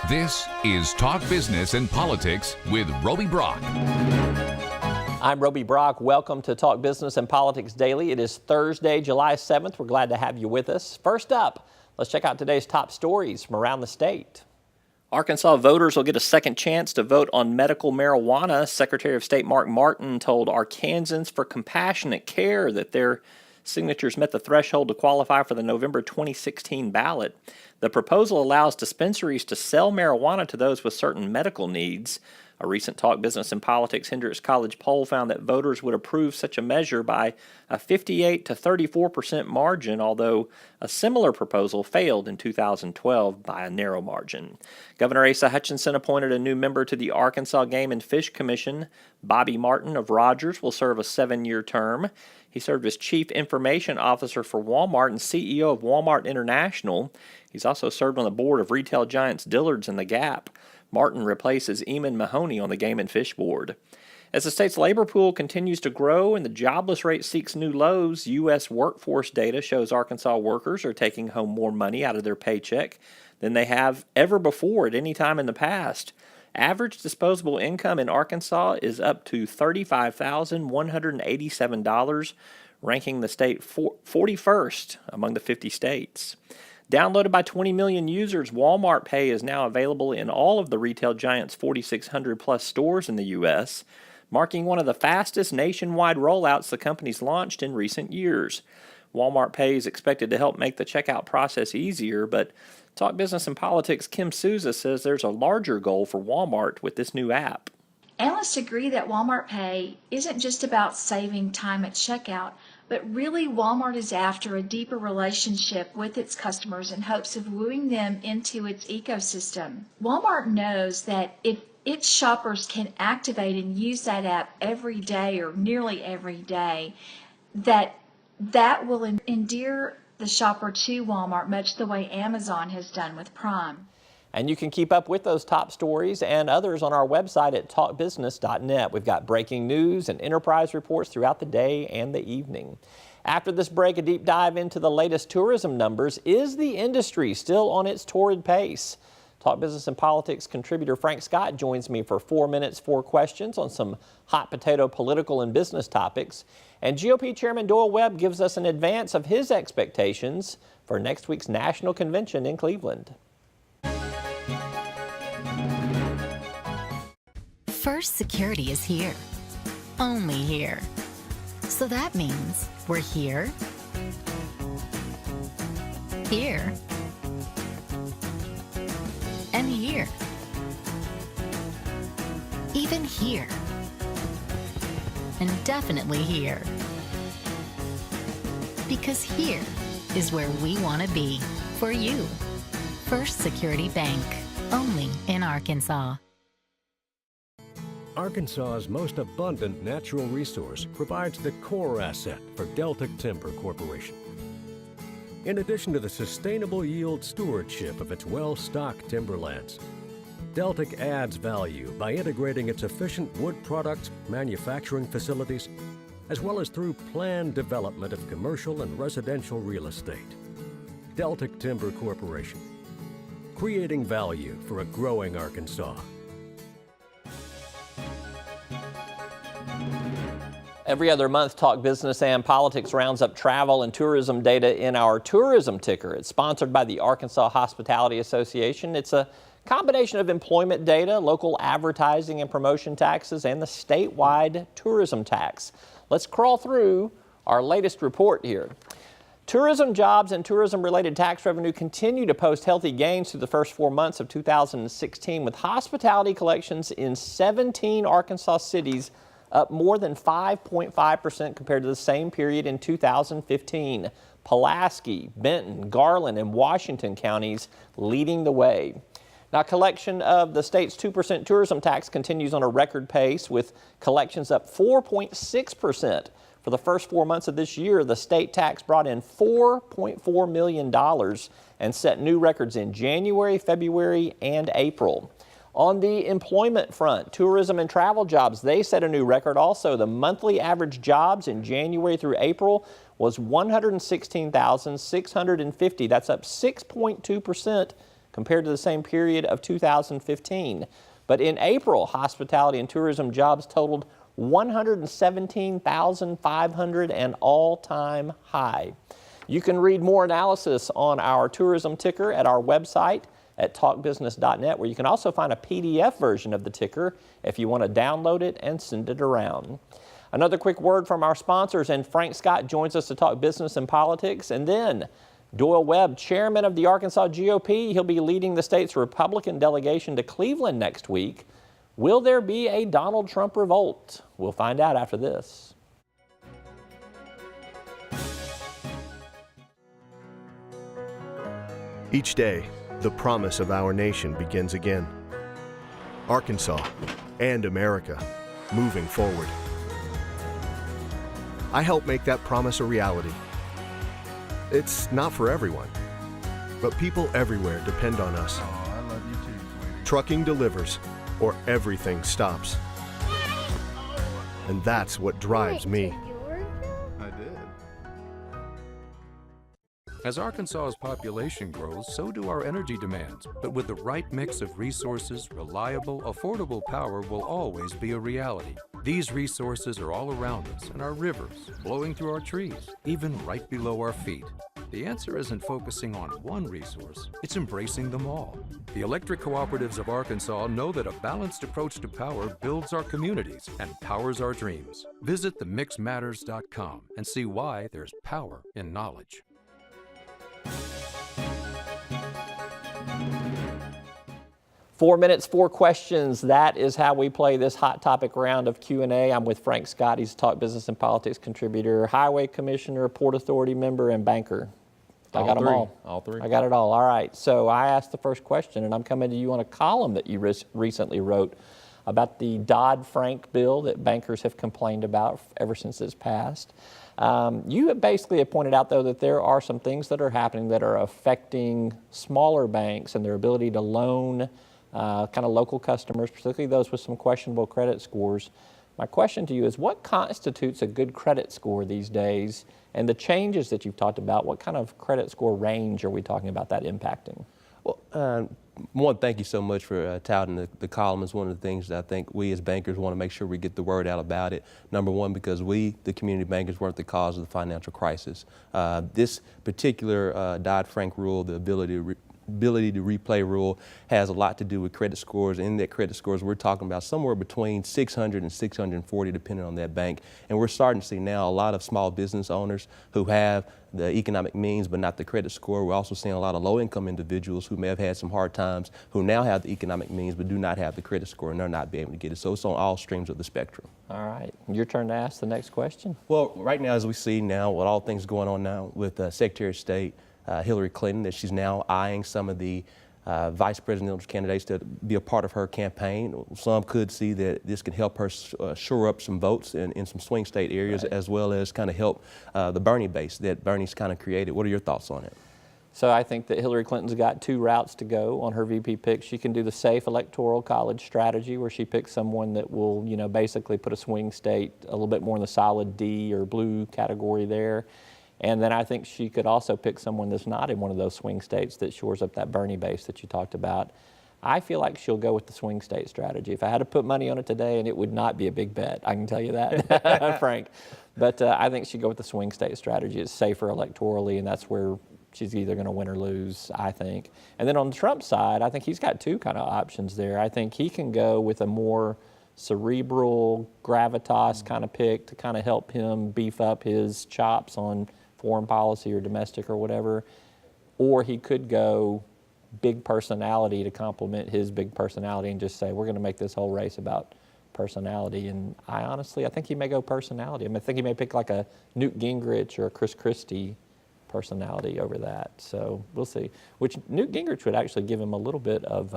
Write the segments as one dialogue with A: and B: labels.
A: This is Talk Business and Politics with Roby Brock.
B: I'm Roby Brock. Welcome to Talk Business and Politics Daily. It is Thursday, July 7th. We're glad to have you with us. First up, let's check out today's top stories from around the state. Arkansas voters will get a second chance to vote on medical marijuana. Secretary of State Mark Martin told Arkansans for Compassionate Care that their signatures met the threshold to qualify for the November 2016 ballot. The proposal allows dispensaries to sell marijuana to those with certain medical needs. A recent Talk Business and Politics Hendrix College poll found that voters would approve such a measure by a 58 to 34% margin, although a similar proposal failed in 2012 by a narrow margin. Governor Asa Hutchinson appointed a new member to the Arkansas Game and Fish Commission. Bobby Martin of Rogers will serve a 7-year term. He served as Chief Information Officer for Walmart and CEO of Walmart International. He's also served on the board of retail giants Dillard's and The Gap. Martin replaces Eamon Mahoney on the Game and Fish Board. As the state's labor pool continues to grow and the jobless rate seeks new lows, U.S. workforce data shows Arkansas workers are taking home more money out of their paycheck than they have ever before at any time in the past. Average disposable income in Arkansas is up to $35,187, ranking the state 41st among the 50 states. Downloaded by 20 million users, Walmart Pay is now available in all of the retail giant's 4,600-plus stores in the U.S., marking one of the fastest nationwide rollouts the company's launched in recent years. Walmart Pay is expected to help make the checkout process easier, but Talk Business and Politics' Kim Souza says there's a larger goal for Walmart with this new app.
C: Analysts agree that Walmart Pay isn't just about saving time at checkout, but really Walmart is after a deeper relationship with its customers in hopes of wooing them into its ecosystem. Walmart knows that if its shoppers can activate and use that app every day or nearly every day, that will endear the shopper to Walmart much the way Amazon has done with Prime.
B: And you can keep up with those top stories and others on our website at talkbusiness.net. We've got breaking news and enterprise reports throughout the day and the evening. After this break, a deep dive into the latest tourism numbers. Is the industry still on its torrid pace? Talk Business and Politics contributor Frank Scott joins me for 4 minutes, 4 questions on some hot potato political and business topics. And GOP Chairman Doyle Webb gives us an advance of his expectations for next week's national convention in Cleveland.
D: First Security is here, only here. So that means we're here, here, and here. Even here. And definitely here. Because here is where we want to be for you. First Security Bank, only in Arkansas.
E: Arkansas's most abundant natural resource provides the core asset for Deltic Timber Corporation. In addition to the sustainable yield stewardship of its well-stocked timberlands, Deltic adds value by integrating its efficient wood products manufacturing facilities, as well as through planned development of commercial and residential real estate. Deltic Timber Corporation, creating value for a growing Arkansas.
B: Every other month, Talk Business and Politics rounds up travel and tourism data in our tourism ticker. It's sponsored by the Arkansas Hospitality Association. It's a combination of employment data, local advertising and promotion taxes, and the statewide tourism tax. Let's crawl through our latest report here. Tourism jobs and tourism-related tax revenue continue to post healthy gains through the first 4 months of 2016, with hospitality collections in 17 Arkansas cities up more than 5.5% compared to the same period in 2015. Pulaski, Benton, Garland, and Washington counties leading the way. Now, collection of the state's 2% tourism tax continues on a record pace, with collections up 4.6%. For the first 4 months of this year, the state tax brought in $4.4 million and set new records in January, February, and April. On the employment front, tourism and travel jobs, they set a new record also. The monthly average jobs in January through April was 116,650. That's up 6.2% compared to the same period of 2015. But in April, hospitality and tourism jobs totaled 117,500, an all-time high. You can read more analysis on our tourism ticker at our website at talkbusiness.net, where you can also find a PDF version of the ticker if you want to download it and send it around. Another quick word from our sponsors, and Frank Scott joins us to talk business and politics. And then Doyle Webb, chairman of the Arkansas GOP, he'll be leading the state's Republican delegation to Cleveland next week. Will there be a Donald Trump revolt? We'll find out after this.
F: Each day, the promise of our nation begins again. Arkansas and America moving forward. I help make that promise a reality. It's not for everyone, but people everywhere depend on us.
G: Oh, I love you too, sweetie.
F: Trucking delivers, or everything stops. And that's what drives me.
G: I did.
H: As Arkansas's population grows, so do our energy demands. But with the right mix of resources, reliable, affordable power will always be a reality. These resources are all around us in our rivers, blowing through our trees, even right below our feet. The answer isn't focusing on one resource, it's embracing them all. The electric cooperatives of Arkansas know that a balanced approach to power builds our communities and powers our dreams. Visit themixmatters.com and see why there's power in knowledge.
B: 4 minutes, 4 questions. That is how we play this hot topic round of Q&A. I'm with Frank Scott. He's a Talk Business and Politics contributor, Highway Commissioner, Port Authority member, and banker. I got them all.
I: All three.
B: I got it all. All right. So I asked the first question, and I'm coming to you on a column that you recently wrote about the Dodd-Frank bill that bankers have complained about ever since it's passed. You basically have pointed out, though, that there are some things that are happening that are affecting smaller banks and their ability to loan kind of local customers, particularly those with some questionable credit scores. My question to you is, what constitutes a good credit score these days? And the changes that you've talked about, what kind of credit score range are we talking about that impacting?
I: Well, one, thank you so much for touting the column. Is one of the things that I think we as bankers want to make sure we get the word out about it. Number one, because we, the community bankers, weren't the cause of the financial crisis. This particular Dodd-Frank rule, the ability to replay rule, has a lot to do with credit scores. In that credit scores, we're talking about somewhere between 600 and 640, depending on that bank. And we're starting to see now a lot of small business owners who have the economic means but not the credit score. We're also seeing a lot of low-income individuals who may have had some hard times, who now have the economic means but do not have the credit score, and they're not being able to get it. So it's on all streams of the spectrum.
B: All right. Your turn to ask the next question.
I: Well, right now, as we see now, with all things going on now with Secretary of State Hillary Clinton, that she's now eyeing some of the vice presidential candidates to be a part of her campaign. Some could see that this can help her shore up some votes in some swing state areas, right, as well as kind of help the Bernie base that Bernie's kind of created. What are your thoughts on it?
B: So I think that Hillary Clinton's got 2 routes to go on her VP pick. She can do the safe electoral college strategy, where she picks someone that will, you know, basically put a swing state a little bit more in the solid D or blue category there. And then I think she could also pick someone that's not in one of those swing states that shores up that Bernie base that you talked about. I feel like she'll go with the swing state strategy. If I had to put money on it today, and it would not be a big bet, I can tell you that, Frank. But I think she'd go with the swing state strategy. It's safer electorally, and that's where she's either going to win or lose, I think. And then on the Trump side, I think he's got 2 kind of options there. I think he can go with a more cerebral, gravitas kind of pick to kind of help him beef up his chops on foreign policy or domestic or whatever, or he could go big personality to complement his big personality and just say, we're going to make this whole race about personality. And I think he may go personality. I think he may pick like a Newt Gingrich or a Chris Christie personality over that. So we'll see. Which Newt Gingrich would actually give him a little bit of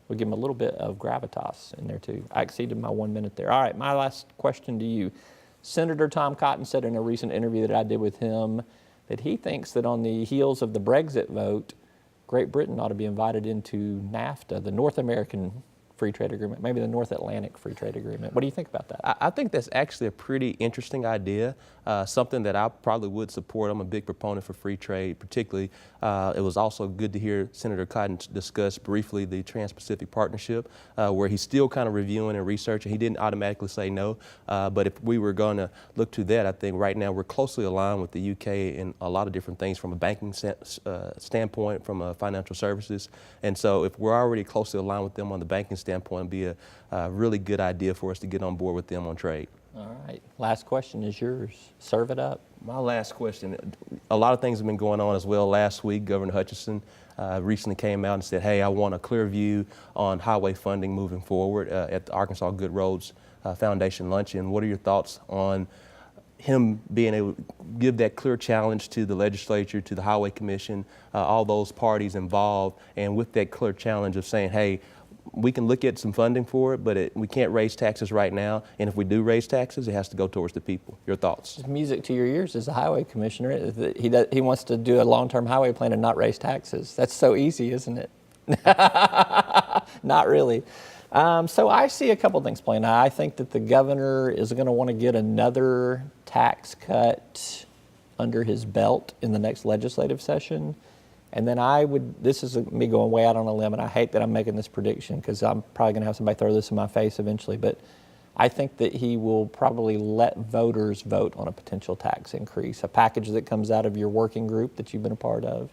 B: gravitas in there too. I exceeded my 1 minute there. All right, my last question to you. Senator Tom Cotton said in a recent interview that I did with him that he thinks that on the heels of the Brexit vote, Great Britain ought to be invited into NAFTA, the North American free trade agreement, maybe the North Atlantic Free Trade Agreement. What do you think about that?
I: I think that's actually a pretty interesting idea, something that I probably would support. I'm a big proponent for free trade, particularly. It was also good to hear Senator Cotton discuss briefly the Trans-Pacific Partnership, where he's still kind of reviewing and researching. He didn't automatically say no, but if we were going to look to that, I think right now we're closely aligned with the UK in a lot of different things from a banking standpoint, from financial services. And so if we're already closely aligned with them on the banking standpoint, it'd be a really good idea for us to get on board with them on trade.
B: All right. Last question is yours. Serve it up.
I: My last question, a lot of things have been going on as well. Last week, Governor Hutchinson recently came out and said, hey, I want a clear view on highway funding moving forward at the Arkansas Good Roads Foundation luncheon. What are your thoughts on him being able to give that clear challenge to the legislature, to the Highway Commission, all those parties involved, and with that clear challenge of saying, hey, we can look at some funding for it, but we can't raise taxes right now, and if we do raise taxes, it has to go towards the people. Your thoughts?
B: It's music to your ears as a highway commissioner. He wants to do a long-term highway plan and not raise taxes. That's so easy, isn't it? Not really. So I see a couple things playing out. I think that the governor is going to want to get another tax cut under his belt in the next legislative session. And then this is me going way out on a limb, and I hate that I'm making this prediction because I'm probably going to have somebody throw this in my face eventually, but I think that he will probably let voters vote on a potential tax increase, a package that comes out of your working group that you've been a part of.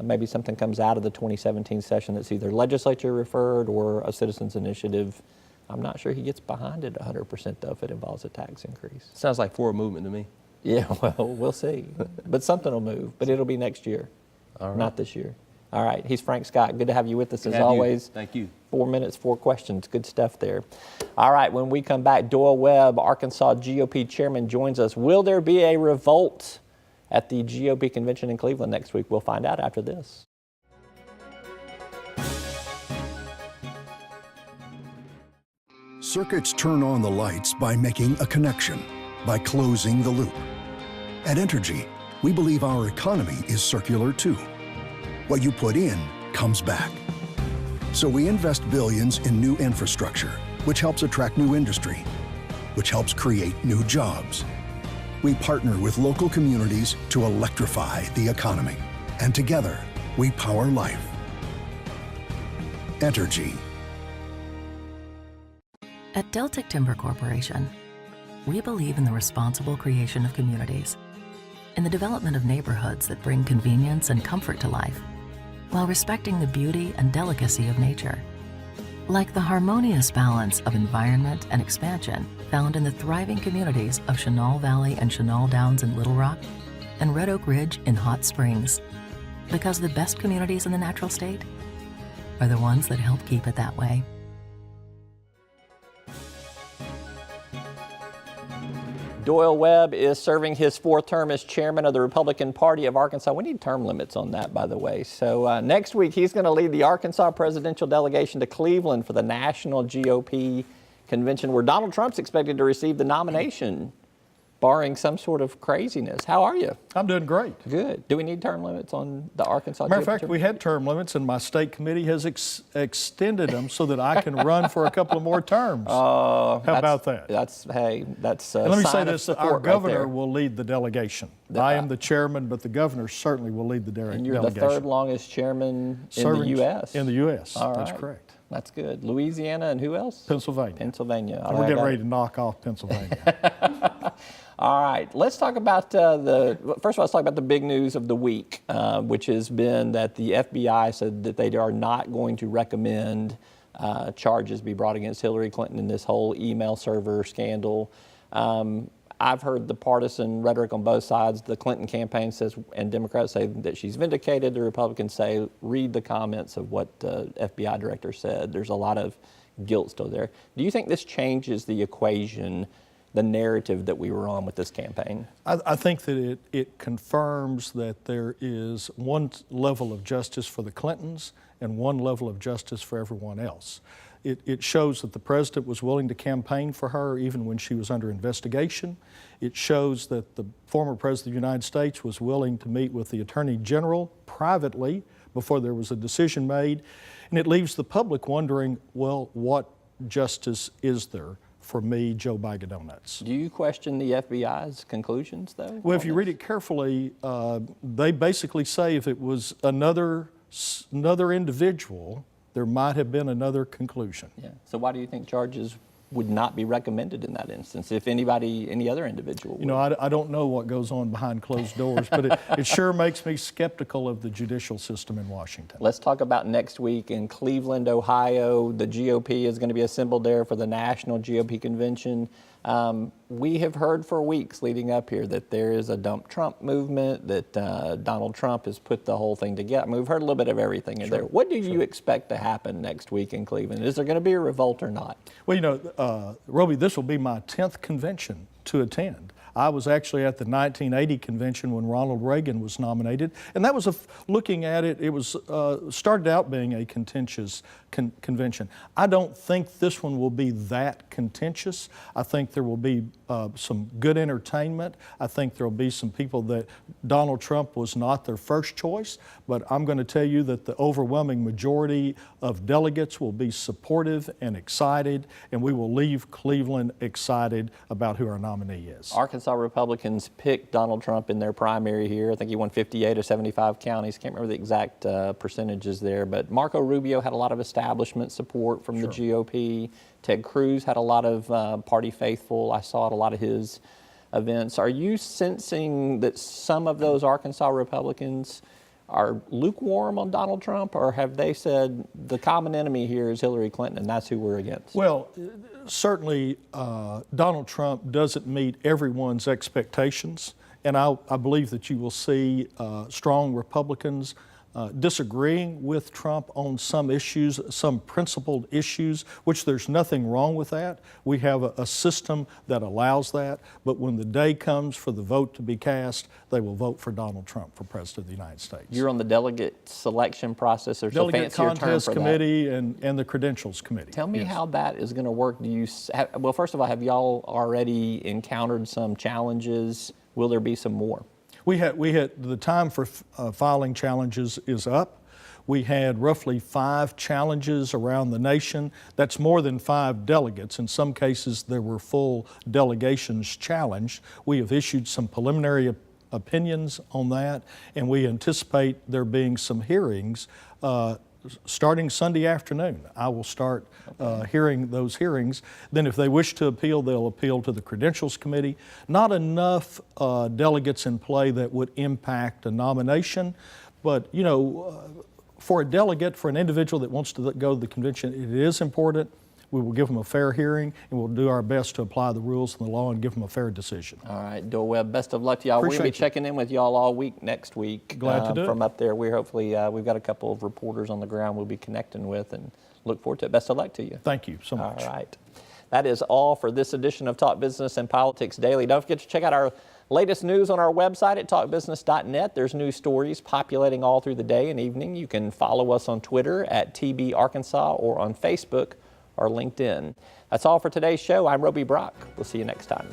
B: Maybe something comes out of the 2017 session that's either legislature referred or a citizens initiative. I'm not sure he gets behind it 100% though if it involves a tax increase.
I: Sounds like forward movement to me.
B: Yeah, well, we'll see. But something will move, but it'll be next year, not this year. All right, he's Frank Scott. Good to have you with us as always.
I: Thank you.
B: 4 minutes, 4 questions. Good stuff there. All right, when we come back, Doyle Webb, Arkansas GOP chairman, joins us. Will there be a revolt at the GOP convention in Cleveland next week? We'll find out after this.
J: Circuits turn on the lights by making a connection, by closing the loop. At Entergy, we believe our economy is circular too. What you put in comes back. So we invest billions in new infrastructure, which helps attract new industry, which helps create new jobs. We partner with local communities to electrify the economy. And together, we power life. Entergy.
K: At Deltic Timber Corporation, we believe in the responsible creation of communities, in the development of neighborhoods that bring convenience and comfort to life, while respecting the beauty and delicacy of nature. Like the harmonious balance of environment and expansion found in the thriving communities of Chenal Valley and Chenal Downs in Little Rock and Red Oak Ridge in Hot Springs. Because the best communities in the natural state are the ones that help keep it that way.
B: Doyle Webb is serving his 4th term as chairman of the Republican Party of Arkansas. We need term limits on that, by the way. So next week, he's going to lead the Arkansas presidential delegation to Cleveland for the national GOP convention, where Donald Trump's expected to receive the nomination, barring some sort of craziness. How are you?
L: I'm doing great.
B: Good. Do we need term limits on the Arkansas
L: Matter of fact, we had term limits, and my state committee has extended them so that I can run for a couple of more terms. How about that?
B: That's
L: and let me say this, our governor will lead the delegation. I am the chairman, but the governor certainly will lead the delegation.
B: And you're the 3rd longest chairman in the U.S.?
L: In the U.S.,
B: All right.
L: That's correct.
B: That's good. Louisiana and who else?
L: Pennsylvania.
B: Pennsylvania.
L: We're getting ready to knock off Pennsylvania.
B: All right, let's talk about first of all, let's talk about the big news of the week, which has been that the FBI said that they are not going to recommend charges be brought against Hillary Clinton in this whole email server scandal. I've heard the partisan rhetoric on both sides. The Clinton campaign says, and Democrats say that she's vindicated. The Republicans say, read the comments of what the FBI director said. There's a lot of guilt still there. Do you think this changes the equation, the narrative that we were on with this campaign?
L: I think that it confirms that there is one level of justice for the Clintons and one level of justice for everyone else. It shows that the president was willing to campaign for her even when she was under investigation. It shows that the former president of the United States was willing to meet with the Attorney General privately before there was a decision made. And it leaves the public wondering, well, what justice is there for me, Joe Bag of Donuts?
B: Do you question the FBI's conclusions, though?
L: Well, if you read it carefully, they basically say if it was another individual, there might have been another conclusion.
B: Yeah. So why do you think charges would not be recommended in that instance if any other individual would?
L: You know, I don't know what goes on behind closed doors, but it sure makes me skeptical of the judicial system in Washington.
B: Let's talk about next week in Cleveland, Ohio. The GOP is going to be assembled there for the National GOP Convention. We have heard for weeks leading up here that there is a dump Trump movement, that Donald Trump has put the whole thing together. I mean, we've heard a little bit of everything in there. What do you expect to happen next week in Cleveland? Is there going to be a revolt or not?
L: Well, you know, Roby, this will be my 10th convention to attend. I was actually at the 1980 convention when Ronald Reagan was nominated, and that was looking at it, it was started out being a contentious convention. I don't think this one will be that contentious. I think there will be some good entertainment. I think there will be some people that Donald Trump was not their first choice, but I'm going to tell you that the overwhelming majority of delegates will be supportive and excited, and we will leave Cleveland excited about who our nominee is.
B: Arkansas Republicans picked Donald Trump in their primary here. I think he won 58 or 75 counties. Can't remember the exact percentages there, but Marco Rubio had a lot of establishment support from the GOP. Ted Cruz had a lot of party faithful. I saw at a lot of his events. Are you sensing that some of those Arkansas Republicans are lukewarm on Donald Trump, or have they said the common enemy here is Hillary Clinton and that's who we're against?
L: Well, certainly Donald Trump doesn't meet everyone's expectations, and I believe that you will see strong Republicans disagreeing with Trump on some issues, some principled issues, which there's nothing wrong with that. We have a system that allows that, but when the day comes for the vote to be cast, they will vote for Donald Trump for President of the United States.
B: You're on the delegate selection process. There's a fancier term for that.
L: Delegate Contest Committee and the Credentials Committee.
B: Tell me how that is going to work. Well, first of all, have y'all already encountered some challenges? Will there be some more?
L: We had the time for filing challenges is up. We had roughly 5 challenges around the nation. That's more than 5 delegates. In some cases, there were full delegations challenged. We have issued some preliminary opinions on that, and we anticipate there being some hearings starting Sunday afternoon. I will start hearing those hearings. Then if they wish to appeal, they'll appeal to the Credentials Committee. Not enough delegates in play that would impact a nomination, but you know, for a delegate, for an individual that wants to go to the convention, it is important. We will give them a fair hearing, and we'll do our best to apply the rules and the law and give them a fair decision.
B: All right, Doyle Webb, best of luck to y'all. We're going to be checking in with y'all all week next week.
L: Glad to do it.
B: From up there. We're hopefully, we've got a couple of reporters on the ground we'll be connecting with, and look forward to it. Best of luck to you.
L: Thank you so much.
B: All right. That is all for this edition of Talk Business and Politics Daily. Don't forget to check out our latest news on our website at talkbusiness.net. There's news stories populating all through the day and evening. You can follow us on Twitter at TB Arkansas or on Facebook or LinkedIn. That's all for today's show. I'm Roby Brock. We'll see you next time.